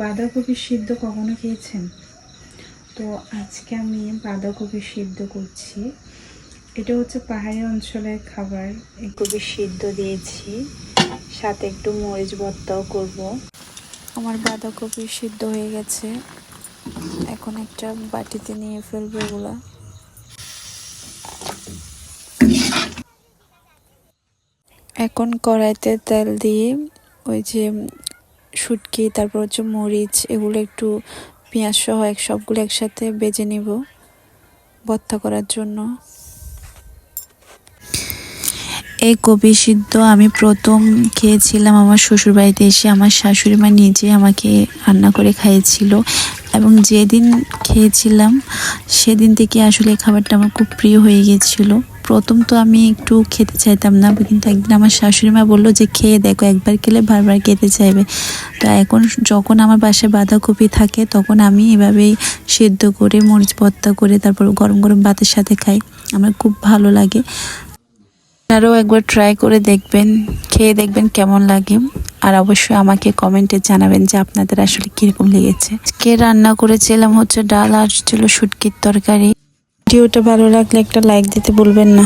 বাঁধাকপি সিদ্ধ কখনো খেয়েছেন? তো আজকে আমি বাঁধাকপি সিদ্ধ করছি। এটা হচ্ছে পাহাড়ি অঞ্চলের খাবার। এই কপি সিদ্ধ দিয়েছি, সাথে একটু মরিচ ভর্তাও করব। আমার বাঁধাকপি সিদ্ধ হয়ে গেছে, এখন একটা বাটিতে নিয়ে ফেলবো এগুলা। এখন কড়াইতে তেল দিয়ে ওই যে শুটকি, তারপর হচ্ছে মরিচ, এগুলো একটু পেঁয়াজ সহ সবগুলো একসাথে বেজে নিব ভর্তা করার জন্য। এই কপি সিদ্ধ আমি প্রথম খেয়েছিলাম আমার শ্বশুরবাড়িতে এসে। আমার শাশুড়ি মা নিজে আমাকে রান্না করে খাইয়েছিল, এবং যেদিন খেয়েছিলাম সেদিন থেকে আসলে খাবারটা আমার খুব প্রিয় হয়ে গিয়েছিল। প্রথম তো আমি একটু খেতে চাইতাম না, কিন্তু একদিন আমার শাশুড়ি মা বললো যে খেয়ে দেখো, একবার খেলে বারবার খেতে চাইবে। তো এখন যখন আমার বাসায় বাঁধাকপি থাকে তখন আমি এভাবেই সিদ্ধ করে মরিচ ভর্তা করে তারপর গরম গরম ভাতের সাথে খাই। আমার খুব ভালো লাগে। আপনারাও একবার ট্রাই করে দেখবেন, খেয়ে দেখবেন কেমন লাগে, আর অবশ্যই আমাকে কমেন্টে জানাবেন যে আপনাদের আসলে কীরকম লেগেছে। আজকে রান্না করেছিলাম হচ্ছে ডাল, আর ছিল শুটকির তরকারি। ভিডিওটা ভালো লাগলে একটা লাইক দিতে ভুলবেন না।